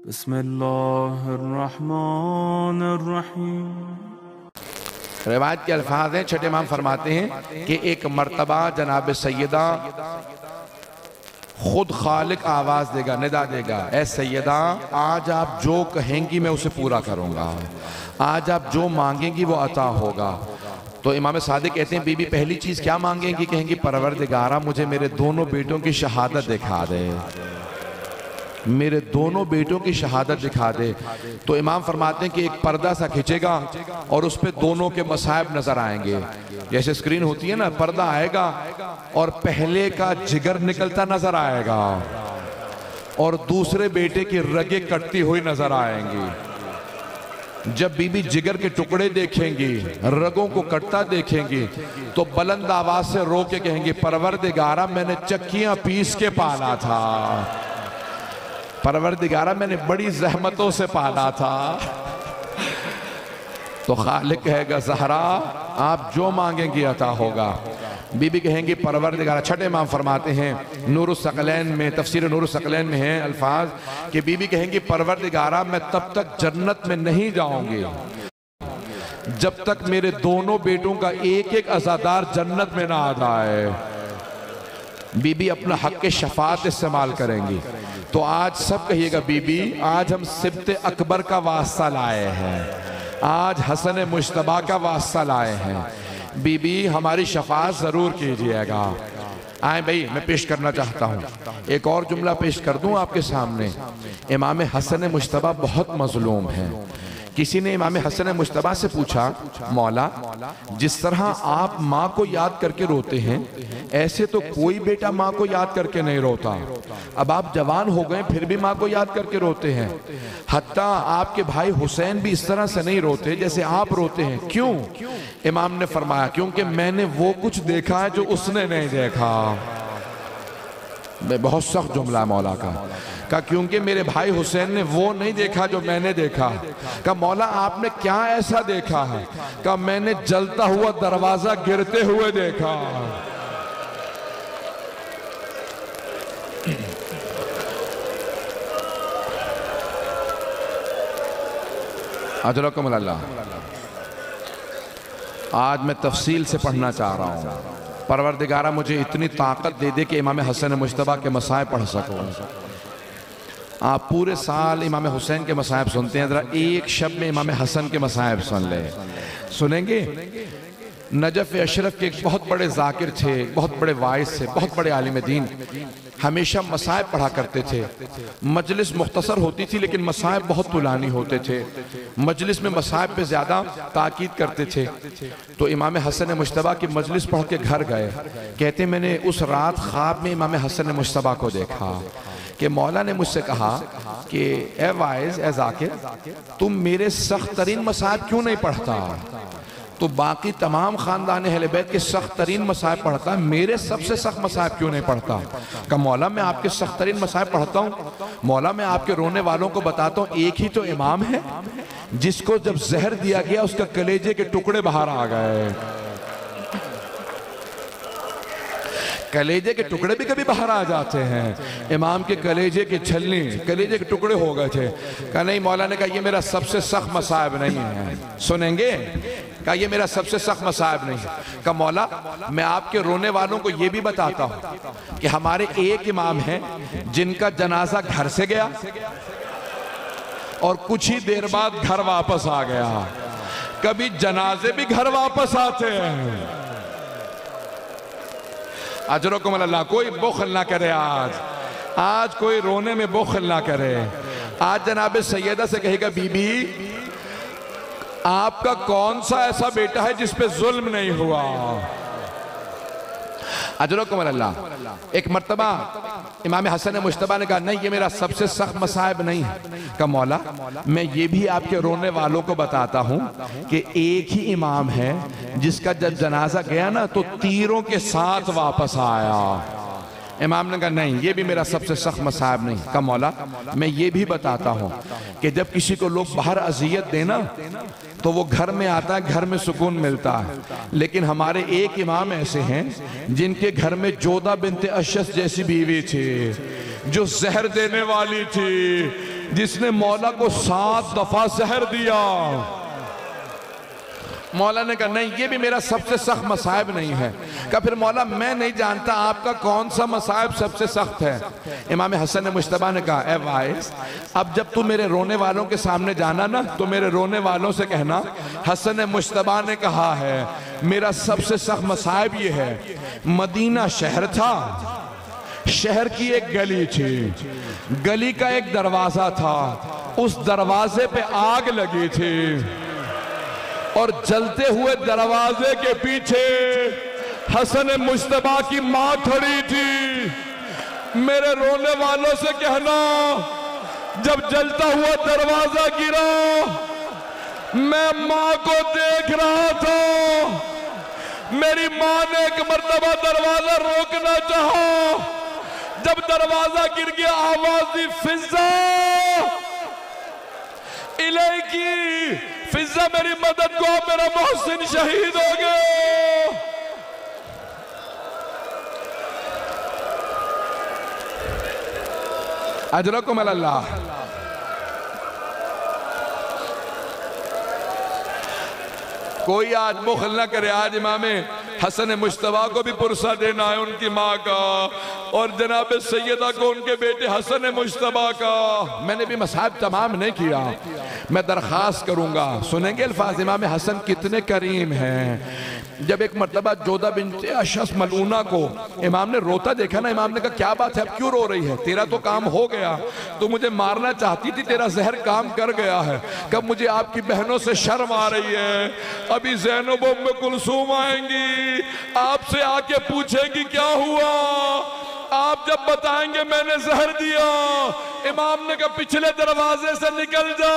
बिस्मिल्लाहिर्रहमानिर्रहीम। रिवायत के अल्फाज हैं, छठे इमाम फरमाते हैं कि एक मर्तबा जनाब सैयदा खुद खालिक आवाज देगा, निदा देगा, ए सैयदा आज आप जो कहेंगी मैं उसे पूरा करूंगा, आज आप जो मांगेंगी वो अता होगा। तो इमाम सादिक कहते हैं बीबी पहली चीज क्या मांगेंगी? कहेंगी परवरदिगारा मुझे मेरे दोनों बेटों की शहादत दिखा दे, मेरे दोनों बेटों की शहादत दिखा दे। तो इमाम फरमाते हैं कि एक पर्दा सा खींचेगा और उस पे दोनों के मसाइब नजर आएंगे। जैसे स्क्रीन होती है ना, पर्दा आएगा और पहले का जिगर निकलता नजर आएगा और दूसरे बेटे की रगे कटती हुई नजर आएंगी। जब बीबी जिगर के टुकड़े देखेंगी, रगों को कटता देखेंगी, तो बुलंद आवाज से रो के कहेंगी परवरदिगारा मैंने चक्कियां पीस के पाला था, परवरदिगारा मैंने बड़ी जहमतों से पाला था। तो खालिक कहेगा ज़हरा आप जो मांगेंगी अता होगा। बीबी कहेंगी परवरदिगारा, छठे इमाम फरमाते हैं नूरुस सकलैन में, तफसीर नूरुस सकलैन में है अल्फाज कि बीबी कहेंगी परवरदिगारा मैं तब तक जन्नत में नहीं जाऊंगी जब तक मेरे दोनों बेटों का एक एक अज़ादार जन्नत में ना आ जाए। बीबी अपना हक के शफात इस्तेमाल करेंगी। तो आज सब कहिएगा बीबी आज हम सिब्ते अकबर का वास्ता लाए हैं, आज हसन मुश्तबा का वास्ता लाए हैं, बीबी हमारी शफात जरूर कीजिएगा। आए भाई मैं पेश करना चाहता हूँ, एक और जुमला पेश कर दूं आपके सामने। इमाम हसन मुश्तबा बहुत मजलूम हैं। किसी ने इमाम हसन मुश्तबा से पूछा मौला जिस तरह आप माँ को याद करके रोते हैं ऐसे तो कोई बेटा माँ को याद करके नहीं रोता, अब आप जवान हो गए फिर भी माँ को याद करके रोते हैं, हत्ता आपके भाई हुसैन भी इस तरह से नहीं रोते जैसे आप रोते हैं, क्यों? इमाम ने फरमाया क्योंकि मैंने वो कुछ देखा है जो उसने नहीं देखा। बहुत सख्त जुमला मौला का क्योंकि मेरे भाई हुसैन ने वो नहीं देखा जो मैंने देखा। का मौला आपने क्या ऐसा देखा है? का मैंने जलता हुआ दरवाजा गिरते हुए देखा। अजरकुम अल्लाह। आज मैं तफसील से पढ़ना चाह रहा हूँ, परवरदिगारा मुझे इतनी ताकत दे दे कि इमाम हसन मुश्तबा के मसाइब पढ़ सकूं। आप पूरे साल इमाम हुसैन के मसाइब सुनते हैं, जरा एक शब में इमाम हसन के मसाइब सुन ले। सुनेंगे? नजफ अशरफ के एक बहुत बड़े जाकिर थे, बहुत बड़े वाइस थे, बहुत बड़े आलिम दीन, हमेशा मसाइब पढ़ा करते थे। मजलिस मुख्तसर होती थी लेकिन मसाइब बहुत तुलानी होते थे, मजलिस में मसाइब पे ज़्यादा ताकीद करते थे। तो इमाम हसन मुश्तबा की मजलिस पढ़ के घर गए, कहते मैंने उस रात ख्वाब में इमाम हसन मुश्तबा को देखा कि मौला ने मुझसे कहा कि ए वाइज ए जाकिर तुम मेरे सख्त तरीन मसाइब क्यों नहीं पढ़ता? तो बाकी तमाम खानदान अहले बैत के सख्त तरीन मसाइब पढ़ता है, मेरे सबसे सख्त मसाइब क्यों नहीं पढ़ता? का मौला मैं आपके सख्त तरीन मसाइब पढ़ता हूँ, मौला मैं आपके रोने वालों को बताता हूँ एक ही तो इमाम है जिसको जब जहर दिया गया उसका कलेजे के टुकड़े बाहर आ गए। कलेजे के टुकड़े भी कभी बाहर आ जाते हैं, इमाम के कलेजे की छलनी, कलेजे के टुकड़े हो गए थे। कहा नहीं, मौला ने कहा ये मेरा सबसे सख्त मसाइब नहीं है। सुनेंगे? कहा ये मेरा सबसे सख्त मसाइब नहीं है। कहा मौला मैं आपके रोने वालों को ये भी बताता हूँ कि हमारे एक इमाम हैं जिनका जनाजा घर से गया और कुछ ही देर बाद घर वापस आ गया। कभी जनाजे भी घर वापस आते हैं। अजरकुम अल्लाह। कोई बुखल ना करे, आज कोई रोने में बुखल ना करे। आज जनाब सैयदा से कहेगा बीबी आपका कौन सा ऐसा बेटा है जिस पे जुल्म नहीं हुआ? अजरकुम अल्लाह। एक मर्तबा इमाम हसन मुश्तबा ने कहा नहीं ये मेरा सबसे सख्त मसाइब नहीं है। का मौला मैं ये भी आपके रोने वालों को बताता हूँ कि एक ही इमाम है जिसका जब जनाजा गया ना तो तीरों के साथ वापस आया। इमाम ने कहा नहीं ये भी मेरा सबसे सख्त मसाइब नहीं। का मौला मैं ये भी बताता हूँ कि जब किसी को लोग बाहर अजियत देना तो वो घर में आता है, घर में सुकून मिलता है, लेकिन हमारे एक इमाम ऐसे हैं जिनके घर में जोधा बिनते अशस जैसी बीवी थी जो जहर देने वाली थी, जिसने मौला को 7 दफा जहर दिया। मौला ने कहा नहीं, ये भी मेरा सबसे सख्त मसाइब नहीं है। कहा फिर मौला मैं नहीं जानता आपका कौन सा मसाइब सबसे सख्त है। इमाम हसन मुश्तबा ने कहा ए वाइस, अब जब तू मेरे रोने वालों के सामने जाना ना तो मेरे रोने वालों से कहना हसन मुश्तबा ने कहा है मेरा सबसे सख्त मसाइब ये है, मदीना शहर था, शहर की एक गली थी, गली का एक दरवाजा था, उस दरवाजे पे आग लगी थी और जलते हुए दरवाजे के पीछे हसन मुश्तबा की मां खड़ी थी। मेरे रोने वालों से कहना जब जलता हुआ दरवाजा गिरा मैं मां को देख रहा था, मेरी मां ने एक मर्तबा दरवाजा रोकना चाहा, जब दरवाजा गिर गया आवाज दी फिजा इलेकी, फिजा मेरी मदद को, मेरा मोहसिन शहीद हो गया। अजरकुम अल्लाह। कोई आज मुखल न करे, आज इमामे हसन मुश्तबा को भी पुरसा देना है उनकी माँ का, और जनाब सैयदा को उनके बेटे हसन मुश्तबा का। मैंने भी मसाइब तमाम नहीं किया, मैं दरख्वास्त करूंगा। सुनेंगे अल्फाज इमाम हसन कितने करीम हैं। जब एक मरतबा जोधा बिन्ते अशस मलूना को इमाम ने रोता देखा ना, इमाम ने कहा क्या बात है, अब क्यों रो रही है, तेरा तो काम हो गया, तो मुझे मारना चाहती थी, तेरा जहर काम कर गया है। कब मुझे आपकी बहनों से शर्म आ रही है, अभी ज़ैनब उम्मे कुलसूम आएंगी, आपसे आके पूछेंगी क्या हुआ, आप जब बताएंगे मैंने जहर दिया। इमाम ने कहा पिछले दरवाजे से निकल जा,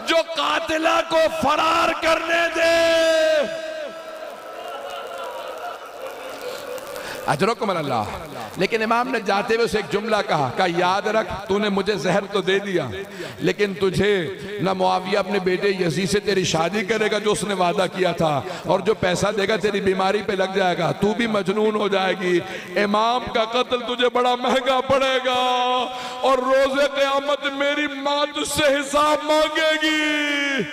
जो कातिला को फरार करने दे। अजरकुम अल्लाह। लेकिन इमाम ने जाते हुए उसे एक जुमला कहा याद रख तूने मुझे जहर तो दे दिया, लेकिन तुझे ना मुआविया अपने बेटे यजीद से तेरी शादी करेगा जो उसने वादा किया था, और जो पैसा देगा तेरी बीमारी पे लग जाएगा, तू भी मजनून हो जाएगी। इमाम का कत्ल तुझे बड़ा महंगा पड़ेगा, और रोजे क़यामत मेरी माँ तुझसे हिसाब मांगेगी।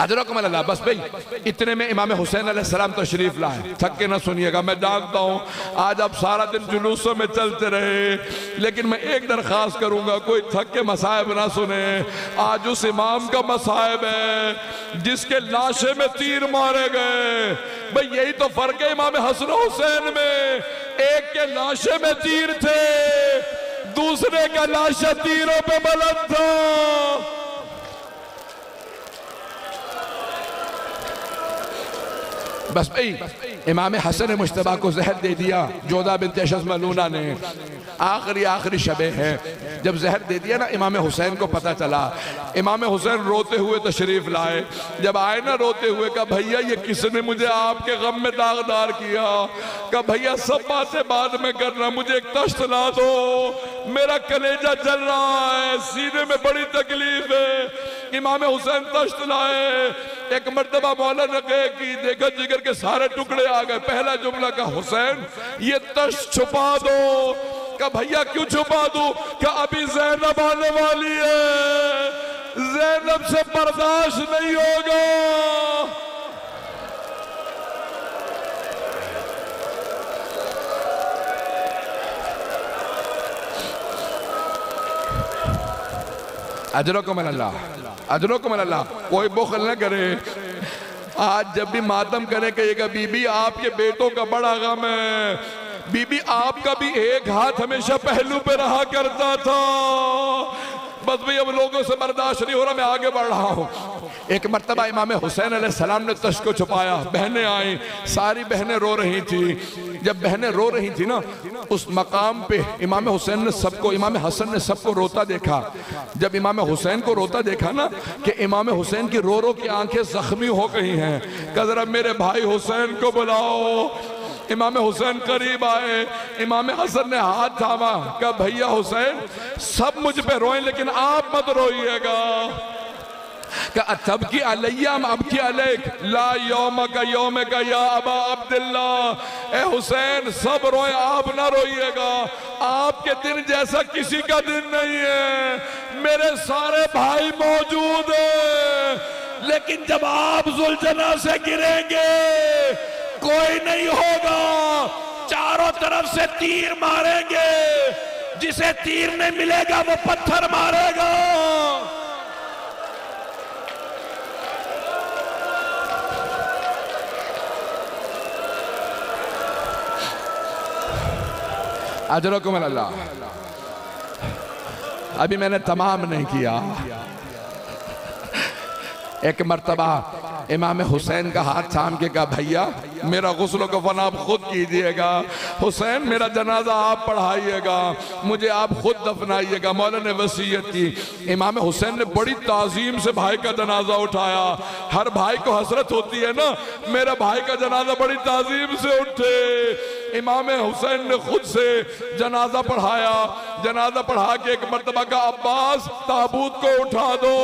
अजरकुम अल्लाह। बस भाई इतने में इमाम हुसैन अलैहिस्सलाम तशरीफ लाए। थक के ना सुनिएगा, मैं जानता हूँ आज आप सारा दिन जुलूसों में चलते रहे, लेकिन मैं एक दरख्वास्त करूंगा कोई थक के मसाइब ना सुने। आज उस इमाम का मसाइब है जिसके लाशे में तीर मारे गए। भाई यही तो फर्क है इमाम हसन हुसैन में, एक के लाशे में तीर थे, दूसरे का लाशा तीरों पे बुलंद था। बस भाई इमाम हसन मुश्तबा को जहर दे दिया जोधा बिन्ते अशस मलूना ने। आखिरी शबे है जब जहर दे दिया ना, इमाम हुसैन को पता चला। इमाम हुसैन रोते हुए तशरीफ लाए। जब आए ना रोते हुए, कहा भैया ये किसने मुझे आपके गम में दागदार किया। कहा भैया सब बातें बाद में करना, मुझे एक तश्त ला दो, मेरा कलेजा जल रहा है, सीने में बड़ी तकलीफ है। इमाम हुसैन तश्त लाए। एक मर्तबा मौला ने कहा कि देखो जिगर के सारे टुकड़े आ गए। पहला जुमला का हुसैन ये तश्त छुपा दो। का भैया क्यों छुपा दूं? क्या अभी ज़ैनब आने वाली है, ज़ैनब से बर्दाश्त नहीं होगा। अजरकुम अल्लाह, अजरकुम अल्लाह। कोई बुखल न करे। आज जब भी मातम करे कहिएगा बीबी आपके बेटों का बड़ा गम है, बीबी आपका भी एक हाथ हमेशा पहलू पे रहा करता था। बस भाई अब लोगों से बर्दाश्त नहीं हो रहा, मैं आगे बढ़ रहा हूँ। एक मर्तबा इमाम हुसैन अलैहिस्सलाम ने तश्त को छुपाया। बहनें आई, सारी बहनें रो रही थी। जब बहनें रो रही थी ना, उस मकाम पे इमाम हुसैन ने सबको, इमाम हसन ने सबको रोता देखा। जब इमाम हुसैन को रोता देखा ना कि इमाम हुसैन की रो रो की आंखें जख्मी हो गई हैं, कहा जरा मेरे भाई हुसैन को बुलाओ। इमाम हुसैन करीब आए। इमाम हसन ने हाथ थामा, कहा भैया हुसैन सब मुझ पे रोएं लेकिन आप मत रोइएगा। तब की अलैयाम अब की अलैक ला यौम का यौम का या अबा अब्दुल्ला, ए हुसैन सब रोए आप ना रोइएगा, आपके दिन जैसा किसी का दिन नहीं है, मेरे सारे भाई मौजूद हैं, लेकिन जब आप जुल्जना से गिरेंगे कोई नहीं होगा, चारों तरफ से तीर मारेंगे, जिसे तीर नहीं मिलेगा वो पत्थर मारेगा। अजरकुम अल्लाह। अभी मैंने तमाम नहीं किया। एक मर्तबा इमाम हुसैन का हाथ थाम के कहा, भैया मेरा गुस्ल कफन आप खुद कीजिएगा, हुसैन मेरा जनाजा आप पढ़ाइएगा, मुझे आप खुद दफनाइएगा। मौला ने वसीयत की। इमाम हुसैन ने बड़ी ताजीम से भाई का जनाजा उठाया। हर भाई को हसरत होती है ना, मेरा भाई का जनाजा बड़ी ताजीम से उठे। इमाम हुसैन ने खुद से जनाजा पढ़ाया। जनाजा पढ़ा के एक मर्तबा का, अब्बास ताबूत को उठा दो।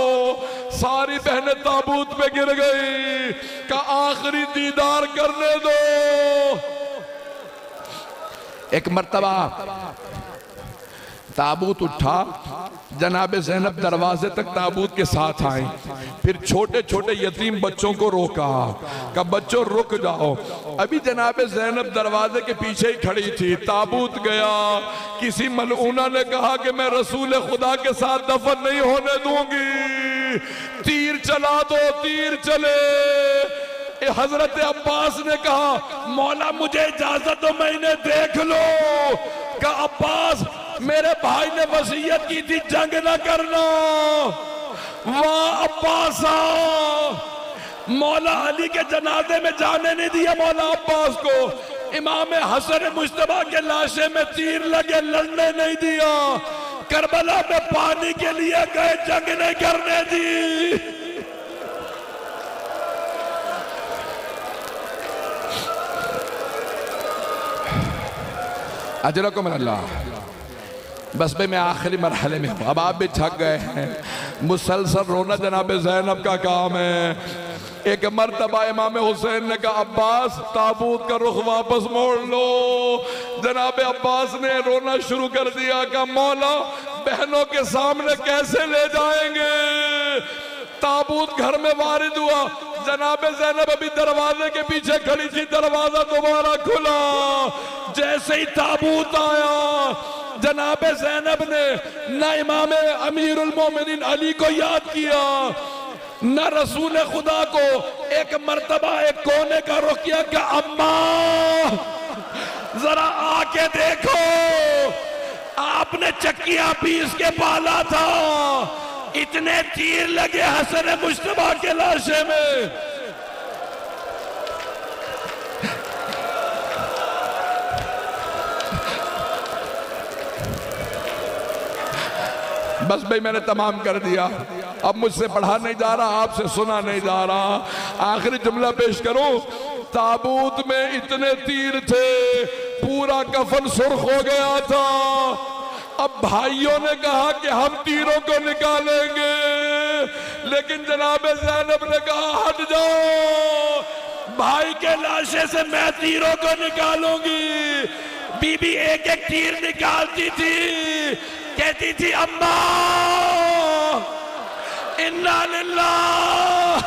सारी बहनें ताबूत पे गिर गई। का आखिरी दीदार करने दो। एक मर्तबा ताबूत उठा, जनाबे ज़ैनब दरवाजे तक ताबूत के साथ आई। फिर छोटे छोटे यतीम बच्चों को रोका, कहा बच्चों रुक जाओ। अभी जनाबे ज़ैनब दरवाजे के पीछे ही खड़ी थी। ताबूत गया, किसी मलऊना ने कहा कि मैं रसूल खुदा के साथ दफन नहीं होने दूंगी, तीर चला दो। तीर चले। हजरत अब्बास ने कहा, मौला मुझे इजाजत दो, मैं इन्हें देख लो। का अब्बास मेरे भाई ने वसीयत की थी जंग न करना। वाह अब्बासा, मौला अली के जनाजे में जाने नहीं दिया मौला अब्बास को। इमाम हसन मुश्तबा के लाशे में तीर लगे, लड़ने नहीं दिया। करबला में पानी के लिए गए, जंग नहीं करने दी। अजरकुम अल्लाह। बस भाई मैं आखिरी मरहले में हूँ, अब आप भी थक गए हैं। मुसलसल रोना जनाबे ज़ैनब का काम है। एक मर्तबा इमाम हुसैन ने कहा, अब्बास ताबूत का रुख वापस मोड़ लो। जनाबे अब्बास ने रोना शुरू कर दिया। का मौला बहनों के सामने कैसे ले जाएंगे। ताबूत घर में वारिद हुआ। जनाबे ज़ैनब अभी दरवाजे के पीछे खड़ी थी, दरवाजा दोबारा खुला। जैसे ही ताबूत आया, जनाबे ज़ैनब ने न इमाम अमीरुल मोमिनीन अली को याद किया, न रसूल खुदा को। एक मर्तबा एक कोने का रुख किया कि अम्मा जरा आके देखो, आपने चक्कियां पीस के पाला था, इतने तीर लगे हसन मुश्तबा के लाशे में। बस भाई मैंने तमाम कर दिया। अब मुझसे पढ़ा नहीं जा रहा, आपसे सुना नहीं जा रहा। आखिरी जुमला पेश करूं। ताबूत में इतने तीर थे, पूरा कफन सुर्ख हो गया था। अब भाइयों ने कहा कि हम तीरों को निकालेंगे, लेकिन जनाबे ज़ैनब ने कहा हट जाओ, भाई के लाशे से मैं तीरों को निकालूंगी। बीबी एक एक तीर निकालती थी, कहती थी अम्मा इन्ना लिल्लाह